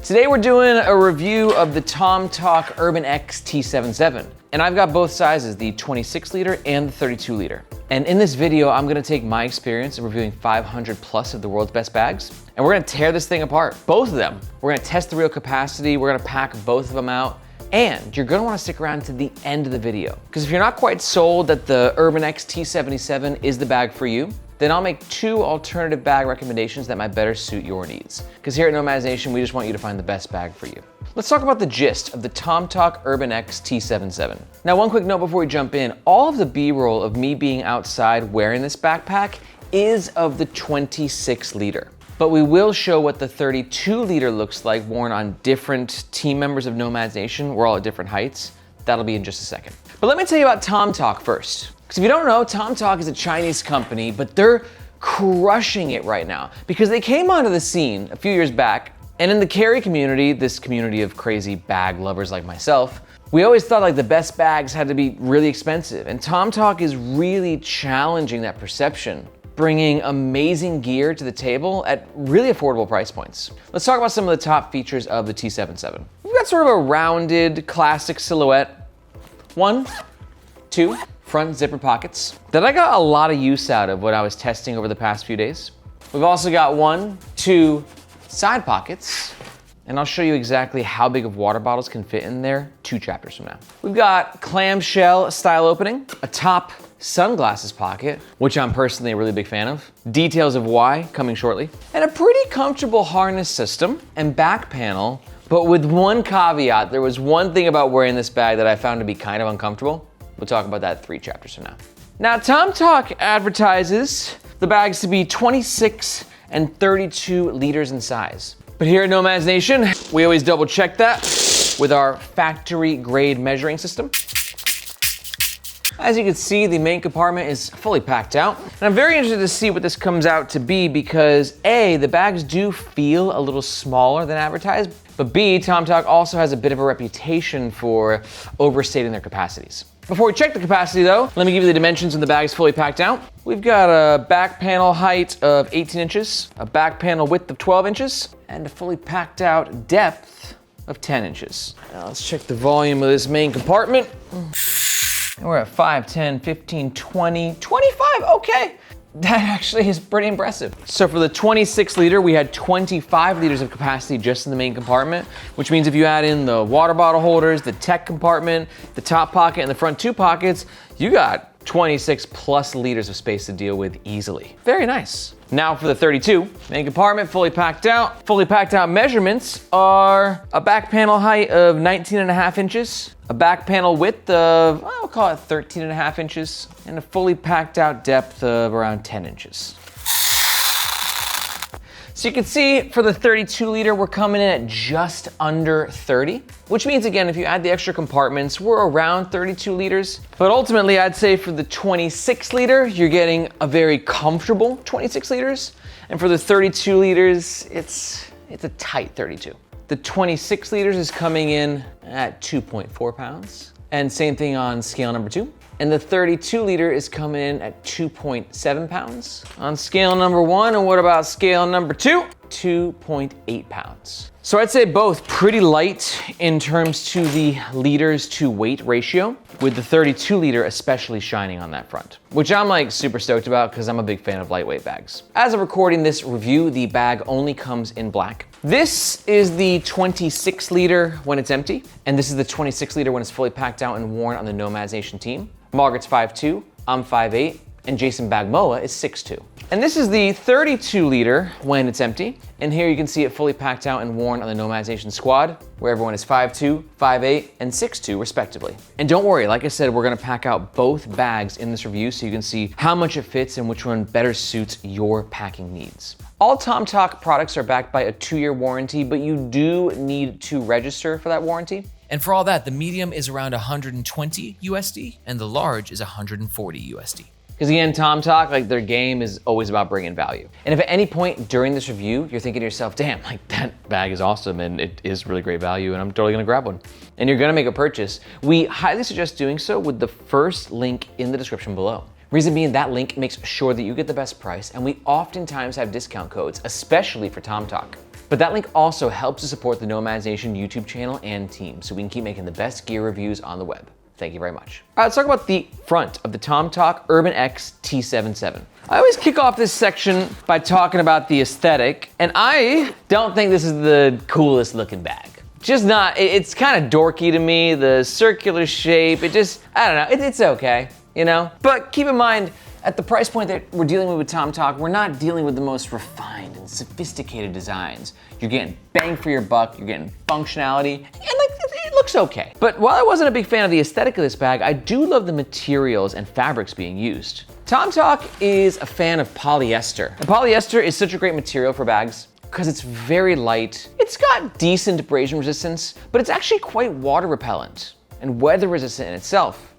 Today we're doing a review of the Tomtoc Urban X T77. And I've got both sizes, the 26 liter and the 32 liter. And in this video, I'm gonna take my experience of reviewing 500 plus of the world's best bags, and we're gonna tear this thing apart, both of them. We're gonna test the real capacity, we're gonna pack both of them out, and you're gonna wanna stick around to the end of the video. Because if you're not quite sold that the Urban X T77 is the bag for you, then I'll make two alternative bag recommendations that might better suit your needs. Because here at Nomads Nation, we just want you to find the best bag for you. Let's talk about the gist of the Tomtoc Urban X T77. Now, one quick note before we jump in, all of the B-roll of me being outside wearing this backpack is of the 26 liter. But we will show what the 32 liter looks like worn on different team members of Nomads Nation. We're all at different heights. That'll be in just a second. But let me tell you about Tomtoc first. Because if you don't know, Tomtoc is a Chinese company, but they're crushing it right now because they came onto the scene a few years back, and in the carry community, this community of crazy bag lovers like myself, we always thought like the best bags had to be really expensive, and Tomtoc is really challenging that perception, bringing amazing gear to the table at really affordable price points. Let's talk about some of the top features of the T77. We've got sort of a rounded, classic silhouette. 1, 2, front zipper pockets that I got a lot of use out of when I was testing over the past few days. We've also got 1, 2 side pockets, and I'll show you exactly how big of water bottles can fit in there 2 chapters from now. We've got clamshell style opening, a top sunglasses pocket, which I'm personally a really big fan of. Details of why coming shortly. And a pretty comfortable harness system and back panel, but with one caveat. There was one thing about wearing this bag that I found to be kind of uncomfortable. We'll talk about that 3 chapters from now. Now, Tomtoc advertises the bags to be 26 and 32 liters in size. But here at Nomads Nation, we always double check that with our factory grade measuring system. As you can see, the main compartment is fully packed out. And I'm very interested to see what this comes out to be because A, the bags do feel a little smaller than advertised, but B, Tomtoc also has a bit of a reputation for overstating their capacities. Before we check the capacity though, let me give you the dimensions when the bag's fully packed out. We've got a back panel height of 18 inches, a back panel width of 12 inches, and a fully packed out depth of 10 inches. Now let's check the volume of this main compartment. And we're at 5, 10, 15, 20, 25, okay. That actually is pretty impressive. So for the 26 liter, we had 25 liters of capacity just in the main compartment, which means if you add in the water bottle holders, the tech compartment, the top pocket, and the front 2 pockets, you got 26 plus liters of space to deal with easily. Very nice. Now for the 32, main compartment fully packed out. Fully packed out measurements are a back panel height of 19.5 inches, a back panel width of, I'll call it 13.5 inches, and a fully packed out depth of around 10 inches. So you can see for the 32 liter, we're coming in at just under 30, which means again, if you add the extra compartments, we're around 32 liters. But ultimately, I'd say for the 26 liter, you're getting a very comfortable 26 liters. And for the 32 liters, it's a tight 32. The 26 liters is coming in at 2.4 pounds. And same thing on scale number 2. And the 32 liter is coming in at 2.7 pounds on scale number 1. And what about scale number 2? 2.8 pounds. So I'd say both pretty light in terms to the liters to weight ratio, with the 32 liter especially shining on that front, which I'm like super stoked about because I'm a big fan of lightweight bags. As of recording this review, the bag only comes in black. This is the 26 liter when it's empty, and this is the 26 liter when it's fully packed out and worn on the Nomads Nation team. Margaret's 5'2", I'm 5'8", and Jason Bagmoa is 6'2". And this is the 32 liter when it's empty. And here you can see it fully packed out and worn on the Nomads Nation squad, where everyone is 5'2", 5'8", and 6'2", respectively. And don't worry, like I said, we're gonna pack out both bags in this review so you can see how much it fits and which one better suits your packing needs. All Tomtoc products are backed by a 2-year warranty, but you do need to register for that warranty. And for all that, the medium is around 120 USD and the large is 140 USD. Because again, Tomtoc, like their game is always about bringing value. And if at any point during this review, you're thinking to yourself, damn, like that bag is awesome and it is really great value and I'm totally gonna grab one. And you're gonna make a purchase, we highly suggest doing so with the first link in the description below. Reason being, that link makes sure that you get the best price, and we oftentimes have discount codes, especially for Tomtoc. But that link also helps to support the Nomad's Nation YouTube channel and team, so we can keep making the best gear reviews on the web. Thank you very much. All right, let's talk about the front of the Tomtoc Urban X T77. I always kick off this section by talking about the aesthetic, and I don't think this is the coolest looking bag. Just not, it's kind of dorky to me, the circular shape, I don't know, it's okay, you know? But keep in mind, at the price point that we're dealing with Tomtoc, we're not dealing with the most refined and sophisticated designs. You're getting bang for your buck, you're getting functionality, and it looks okay. But while I wasn't a big fan of the aesthetic of this bag, I do love the materials and fabrics being used. Tomtoc is a fan of polyester. And polyester is such a great material for bags because it's very light. It's got decent abrasion resistance, but it's actually quite water repellent and weather resistant in itself.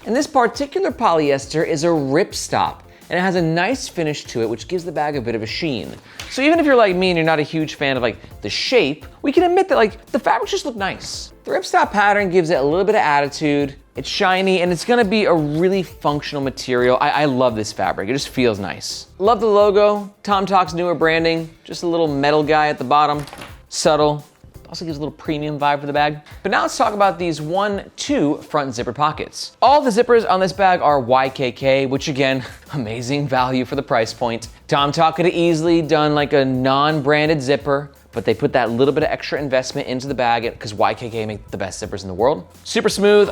And this particular polyester is a ripstop, and it has a nice finish to it, which gives the bag a bit of a sheen. So even if you're like me and you're not a huge fan of like the shape, we can admit that like the fabrics just look nice. The ripstop pattern gives it a little bit of attitude, it's shiny, and it's gonna be a really functional material. I love this fabric, it just feels nice. Love the logo, Tomtoc's newer branding, just a little metal guy at the bottom, subtle. Also gives a little premium vibe for the bag. But now let's talk about these 2 front zipper pockets. All the zippers on this bag are YKK, which again, amazing value for the price point. Tomtoc could have easily done like a non-branded zipper, but they put that little bit of extra investment into the bag because YKK make the best zippers in the world. Super smooth.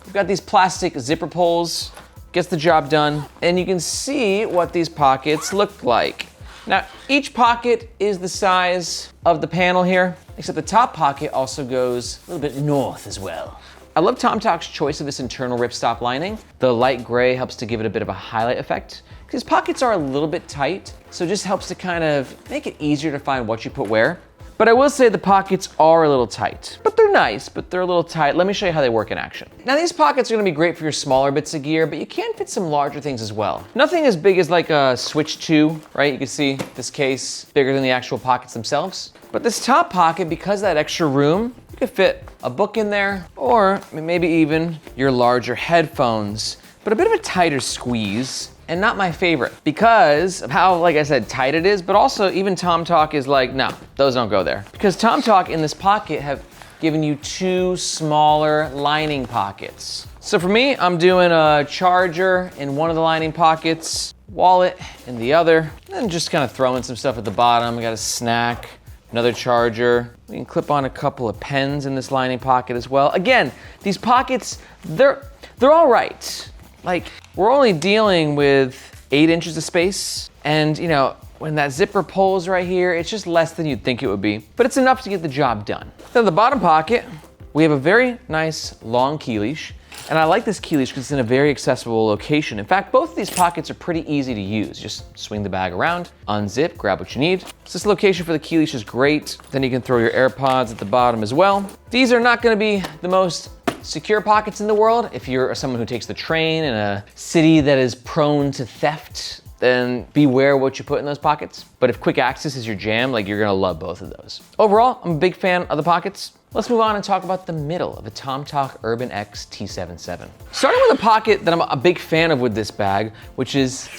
We've got these plastic zipper pulls, gets the job done. And you can see what these pockets look like. Now, each pocket is the size of the panel here, except the top pocket also goes a little bit north as well. I love Tomtoc's choice of this internal ripstop lining. The light gray helps to give it a bit of a highlight effect. These pockets are a little bit tight, so it just helps to kind of make it easier to find what you put where. But I will say the pockets are a little tight, but they're nice, but they're a little tight. Let me show you how they work in action. Now these pockets are gonna be great for your smaller bits of gear, but you can fit some larger things as well. Nothing as big as like a Switch 2, right? You can see this case bigger than the actual pockets themselves. But this top pocket, because of that extra room, you could fit a book in there, or maybe even your larger headphones, but a bit of a tighter squeeze. And not my favorite because of how, like I said, tight it is, but also even Tomtoc is like, no, those don't go there. Because Tomtoc in this pocket have given you 2 smaller lining pockets. So for me, I'm doing a charger in one of the lining pockets, wallet in the other, and just kind of throwing some stuff at the bottom. I got a snack, another charger. We can clip on a couple of pens in this lining pocket as well. Again, these pockets, they're all right. Like, we're only dealing with 8 inches of space, and you know, when that zipper pulls right here, it's just less than you'd think it would be, but it's enough to get the job done. Then the bottom pocket, we have a very nice long key leash, and I like this key leash because it's in a very accessible location. In fact, both of these pockets are pretty easy to use. Just swing the bag around, unzip, grab what you need. So this location for the key leash is great. Then you can throw your AirPods at the bottom as well. These are not gonna be the most secure pockets in the world. If you're someone who takes the train in a city that is prone to theft, then beware what you put in those pockets. But if quick access is your jam, like you're gonna love both of those. Overall, I'm a big fan of the pockets. Let's move on and talk about the middle of a Tomtoc Urban X T77. Starting with a pocket that I'm a big fan of with this bag, which is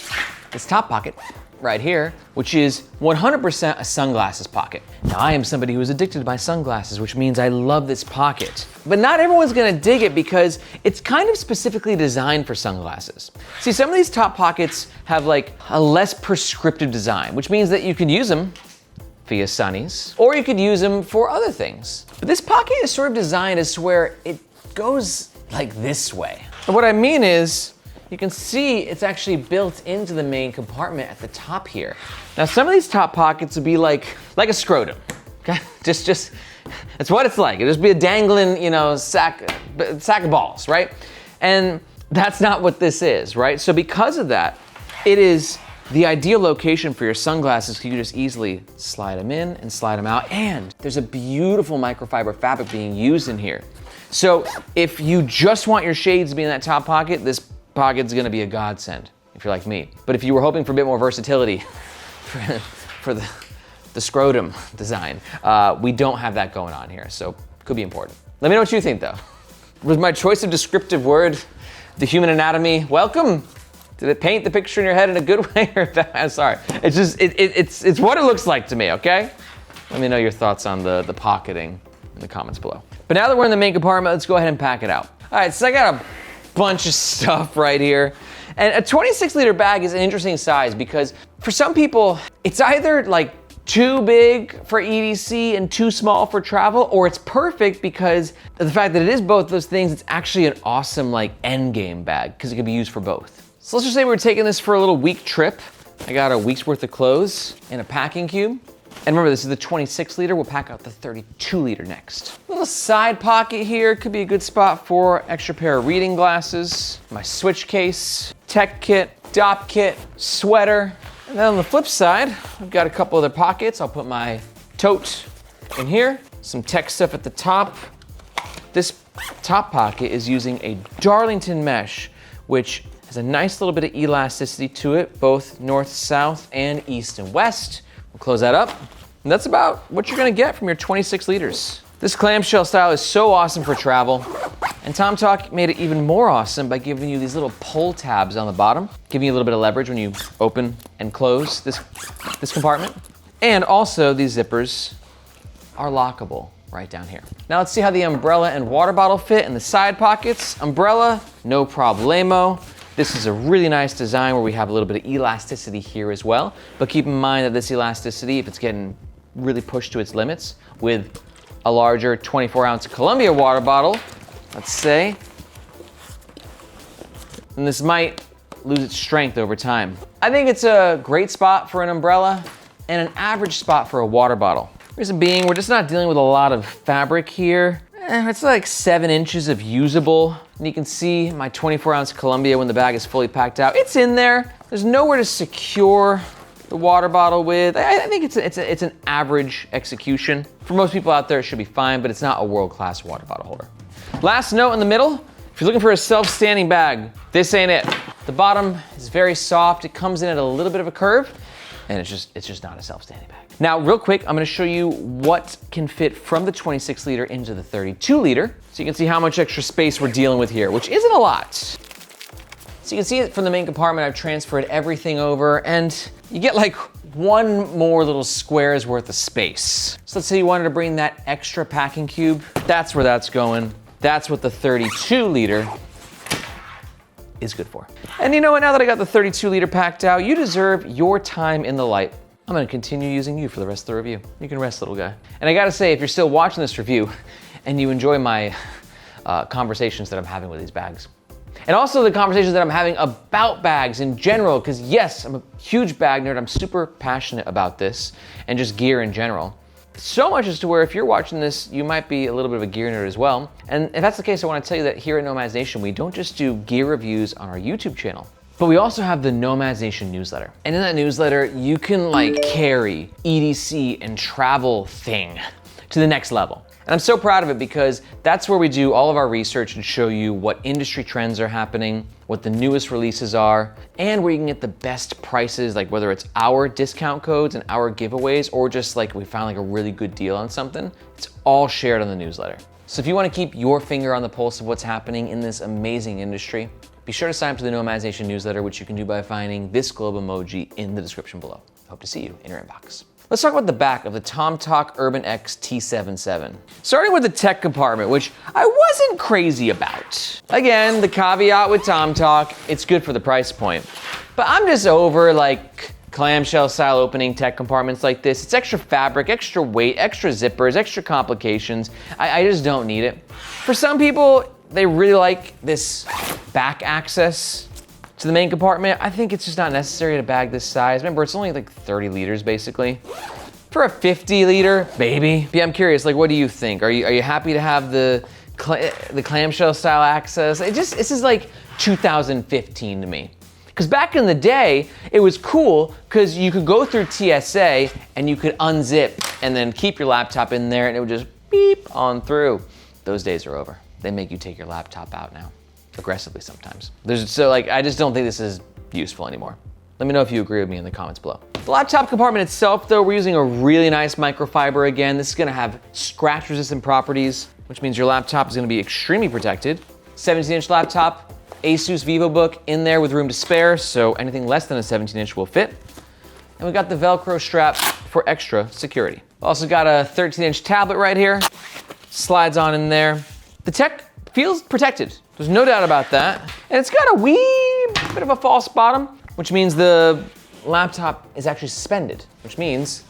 this top pocket right here, which is 100% a sunglasses pocket. Now I am somebody who is addicted to my sunglasses, which means I love this pocket. But not everyone's gonna dig it because it's kind of specifically designed for sunglasses. See, some of these top pockets have like a less prescriptive design, which means that you could use them via sunnies, or you could use them for other things. But this pocket is sort of designed as to where it goes like this way. And what I mean is, you can see it's actually built into the main compartment at the top here. Now some of these top pockets would be like a scrotum, okay? Just, that's what it's like. It'd just be a dangling, you know, sack of balls, right? And that's not what this is, right? So because of that, it is the ideal location for your sunglasses. You can just easily slide them in and slide them out. And there's a beautiful microfiber fabric being used in here. So if you just want your shades to be in that top pocket, this pocket's gonna be a godsend if you're like me. But if you were hoping for a bit more versatility for the scrotum design, we don't have that going on here, so could be important. Let me know what you think though. Was my choice of descriptive word the human anatomy welcome? Did it paint the picture in your head in a good way or bad? I'm sorry. It's just, it's what it looks like to me, okay? Let me know your thoughts on the pocketing in the comments below. But now that we're in the main compartment, let's go ahead and pack it out. All right, so I got a bunch of stuff right here. And a 26-liter bag is an interesting size because for some people, it's either like too big for EDC and too small for travel, or it's perfect because of the fact that it is both those things. It's actually an awesome like end game bag because it can be used for both. So let's just say we're taking this for a little week trip. I got a week's worth of clothes and a packing cube. And remember, this is the 26-liter. We'll pack out the 32-liter next. Little side pocket here. Could be a good spot for extra pair of reading glasses, my switch case, tech kit, DOP kit, sweater. And then on the flip side, I've got a couple other pockets. I'll put my tote in here, some tech stuff at the top. This top pocket is using a Darlington mesh, which has a nice little bit of elasticity to it, both north, south, and east and west. We'll close that up. And that's about what you're gonna get from your 26 liters. This clamshell style is so awesome for travel. And Tomtoc made it even more awesome by giving you these little pull tabs on the bottom, giving you a little bit of leverage when you open and close this compartment. And also these zippers are lockable right down here. Now let's see how the umbrella and water bottle fit in the side pockets. Umbrella, no problemo. This is a really nice design where we have a little bit of elasticity here as well. But keep in mind that this elasticity, if it's getting really pushed to its limits with a larger 24-ounce Columbia water bottle, let's say, and this might lose its strength over time. I think it's a great spot for an umbrella and an average spot for a water bottle. Reason being, we're just not dealing with a lot of fabric here. It's like 7 inches of usable. And you can see my 24-ounce Columbia when the bag is fully packed out. It's in there. There's nowhere to secure the water bottle with. I think it's an average execution. For most people out there, it should be fine, but it's not a world-class water bottle holder. Last note in the middle, if you're looking for a self-standing bag, this ain't it. The bottom is very soft. It comes in at a little bit of a curve, and it's just not a self-standing bag. Now, real quick, I'm gonna show you what can fit from the 26 liter into the 32 liter, so you can see how much extra space we're dealing with here, which isn't a lot. So you can see it from the main compartment. I've transferred everything over, and you get like one more little square's worth of space. So let's say you wanted to bring that extra packing cube. That's where that's going. That's what the 32 liter is good for. And you know what, now that I got the 32 liter packed out, you deserve your time in the light. I'm gonna continue using you for the rest of the review. You can rest, little guy. And I gotta say, if you're still watching this review and you enjoy my conversations that I'm having with these bags, and also the conversations that I'm having about bags in general, because yes, I'm a huge bag nerd. I'm super passionate about this and just gear in general. So much as to where if you're watching this, you might be a little bit of a gear nerd as well. And if that's the case, I wanna tell you that here at Nomads Nation, we don't just do gear reviews on our YouTube channel, but we also have the Nomads Nation newsletter. And in that newsletter, you can like carry EDC and travel thing to the next level. And I'm so proud of it because that's where we do all of our research and show you what industry trends are happening, what the newest releases are, and where you can get the best prices, like whether it's our discount codes and our giveaways, or just like we found like a really good deal on something. It's all shared on the newsletter. So if you want to keep your finger on the pulse of what's happening in this amazing industry, be sure to sign up to the Nomads Nation newsletter, which you can do by finding this globe emoji in the description below. Hope to see you in your inbox. Let's talk about the back of the Tomtoc Urban X T77. Starting with the tech compartment, which I wasn't crazy about. Again, the caveat with Tomtoc, it's good for the price point. But I'm just over like clamshell style opening tech compartments like this. It's extra fabric, extra weight, extra zippers, extra complications. I just don't need it. For some people, they really like this back access to the main compartment. I think it's just not necessary in a bag this size. Remember, it's only like 30 liters basically. For a 50 liter, maybe. Yeah, I'm curious, like what do you think? Are you happy to have the clamshell style access? This is like 2015 to me. Because back in the day, it was cool because you could go through TSA and you could unzip and then keep your laptop in there and it would just beep on through. Those days are over. They make you take your laptop out now. Aggressively sometimes. I just don't think this is useful anymore. Let me know if you agree with me in the comments below. The laptop compartment itself though, we're using a really nice microfiber again. This is gonna have scratch resistant properties, which means your laptop is gonna be extremely protected. 17-inch laptop, Asus VivoBook in there with room to spare, so anything less than a 17-inch will fit. And we got the Velcro strap for extra security. Also got a 13-inch tablet right here. Slides on in there. The tech feels protected. There's no doubt about that. And it's got a wee bit of a false bottom, which means the laptop is actually suspended, which means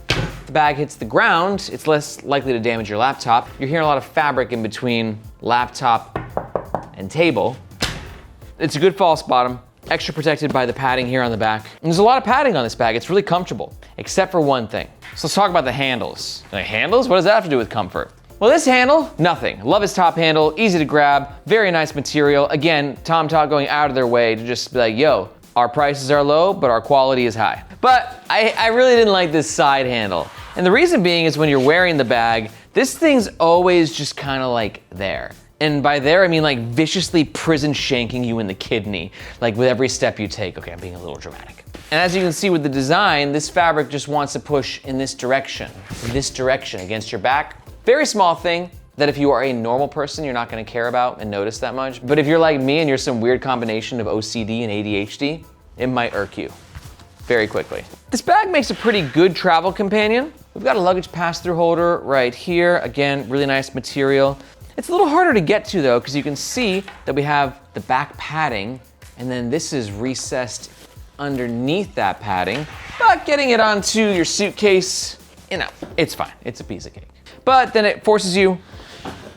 if the bag hits the ground, it's less likely to damage your laptop. You're hearing a lot of fabric in between laptop and table. It's a good false bottom, extra protected by the padding here on the back. And there's a lot of padding on this bag. It's really comfortable, except for one thing. So let's talk about the handles. Like, handles? What does that have to do with comfort? Well, this handle, nothing. Love his top handle, easy to grab, very nice material. Again, Tomtoc going out of their way to just be like, yo, our prices are low, but our quality is high. But I really didn't like this side handle. And the reason being is when you're wearing the bag, this thing's always just kind of like there. And by there, I mean like viciously prison shanking you in the kidney, like with every step you take. Okay, I'm being a little dramatic. And as you can see with the design, this fabric just wants to push in this direction against your back. Very small thing that if you are a normal person, you're not gonna care about and notice that much. But if you're like me and you're some weird combination of OCD and ADHD, it might irk you very quickly. This bag makes a pretty good travel companion. We've got a luggage pass-through holder right here. Again, really nice material. It's a little harder to get to though, because you can see that we have the back padding, and then this is recessed underneath that padding. But getting it onto your suitcase, you know, it's fine. It's a piece of cake. But then it forces you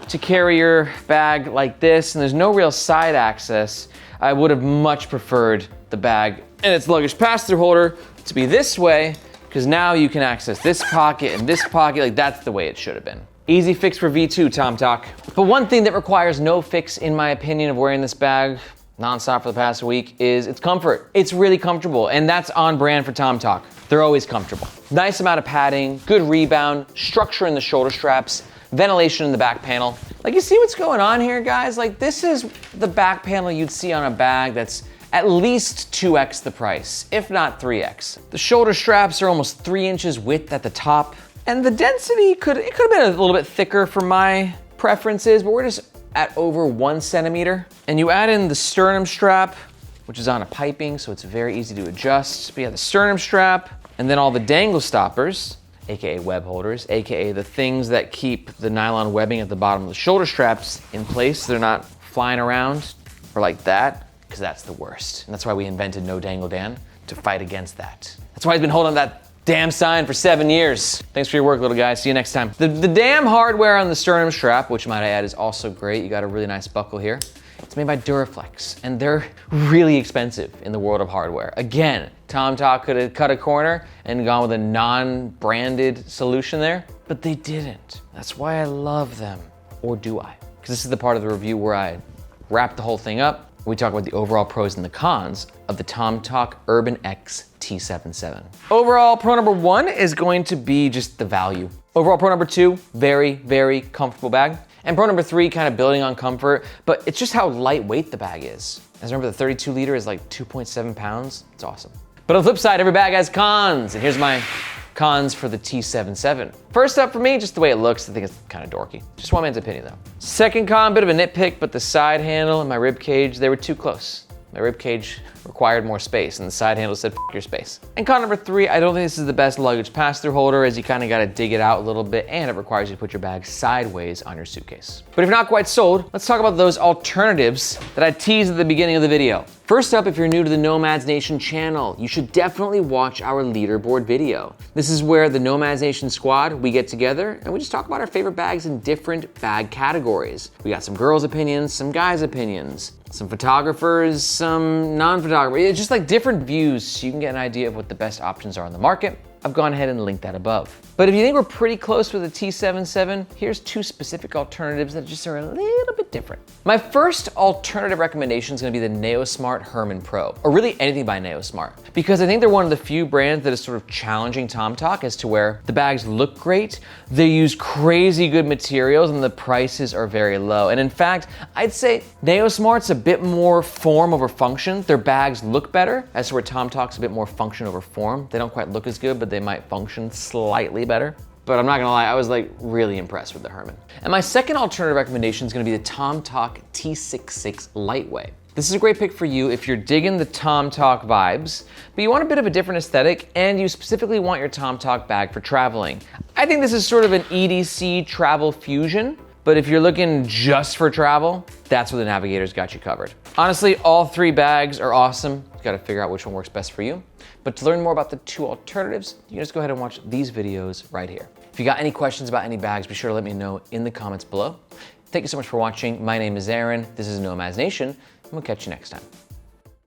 to carry your bag like this, and there's no real side access. I would have much preferred the bag and its luggage pass-through holder to be this way, because now you can access this pocket and this pocket. Like, that's the way it should have been. Easy fix for V2, Tomtoc. But one thing that requires no fix, in my opinion, of wearing this bag nonstop for the past week is its comfort. It's really comfortable, and that's on brand for Tomtoc. They're always comfortable. Nice amount of padding, good rebound, structure in the shoulder straps, ventilation in the back panel. Like, you see what's going on here, guys? Like, this is the back panel you'd see on a bag that's at least 2x the price, if not 3x. The shoulder straps are almost 3 inches width at the top, and the density it could have been a little bit thicker for my preferences, but we're just at over 1 centimeter. And you add in the sternum strap, which is on a piping, so it's very easy to adjust. But yeah, the sternum strap, and then all the dangle stoppers, AKA web holders, AKA the things that keep the nylon webbing at the bottom of the shoulder straps in place so they're not flying around or like that, because that's the worst. And that's why we invented No Dangle Dan, to fight against that. That's why he's been holding that damn sign for 7 years. Thanks for your work, little guy. See you next time. The damn hardware on the sternum strap, which might I add is also great. You got a really nice buckle here. It's made by Duraflex, and they're really expensive in the world of hardware. Again, Tomtoc could have cut a corner and gone with a non-branded solution there, but they didn't. That's why I love them. Or do I? Because this is the part of the review where I wrap the whole thing up. We talk about the overall pros and the cons of the Tomtoc Urban X T77. Overall, pro number 1 is going to be just the value. Overall, pro number 2, very, very comfortable bag. And pro number 3, kind of building on comfort, but it's just how lightweight the bag is. As remember, the 32 liter is like 2.7 pounds. It's awesome. But on the flip side, every bag has cons. And here's my cons for the T77. First up for me, just the way it looks. I think it's kind of dorky. Just one man's opinion though. Second con, bit of a nitpick, but the side handle and my rib cage, they were too close. My rib cage required more space, and the side handle said, F your space. And con number 3, I don't think this is the best luggage pass-through holder, as you kind of got to dig it out a little bit, and it requires you to put your bag sideways on your suitcase. But if you're not quite sold, let's talk about those alternatives that I teased at the beginning of the video. First up, if you're new to the Nomads Nation channel, you should definitely watch our leaderboard video. This is where the Nomads Nation squad, we get together and we just talk about our favorite bags in different bag categories. We got some girls' opinions, some guys' opinions, some photographers, some non-photographers. It's just like different views so you can get an idea of what the best options are on the market. I've gone ahead and linked that above. But if you think we're pretty close with the T77, here's 2 specific alternatives that just are a little bit different. My first alternative recommendation is gonna be the Nayosmart Herman Pro, or really anything by Nayosmart, because I think they're one of the few brands that is sort of challenging Tomtoc as to where the bags look great, they use crazy good materials, and the prices are very low. And in fact, I'd say Nayosmart's a bit more form over function. Their bags look better, as to where Tomtoc's a bit more function over form. They don't quite look as good, but they might function slightly better. But I'm not gonna lie, I was like really impressed with the Herman. And my second alternative recommendation is gonna be the Tomtoc T66 Liteway. This is a great pick for you if you're digging the Tomtoc vibes, but you want a bit of a different aesthetic and you specifically want your Tomtoc bag for traveling. I think this is sort of an EDC travel fusion, but if you're looking just for travel, that's where the Navigator's got you covered. Honestly, all three bags are awesome. You gotta figure out which one works best for you. But to learn more about the two alternatives, you can just go ahead and watch these videos right here. If you got any questions about any bags, be sure to let me know in the comments below. Thank you so much for watching. My name is Aaron. This is Nomad's Nation, and we'll catch you next time.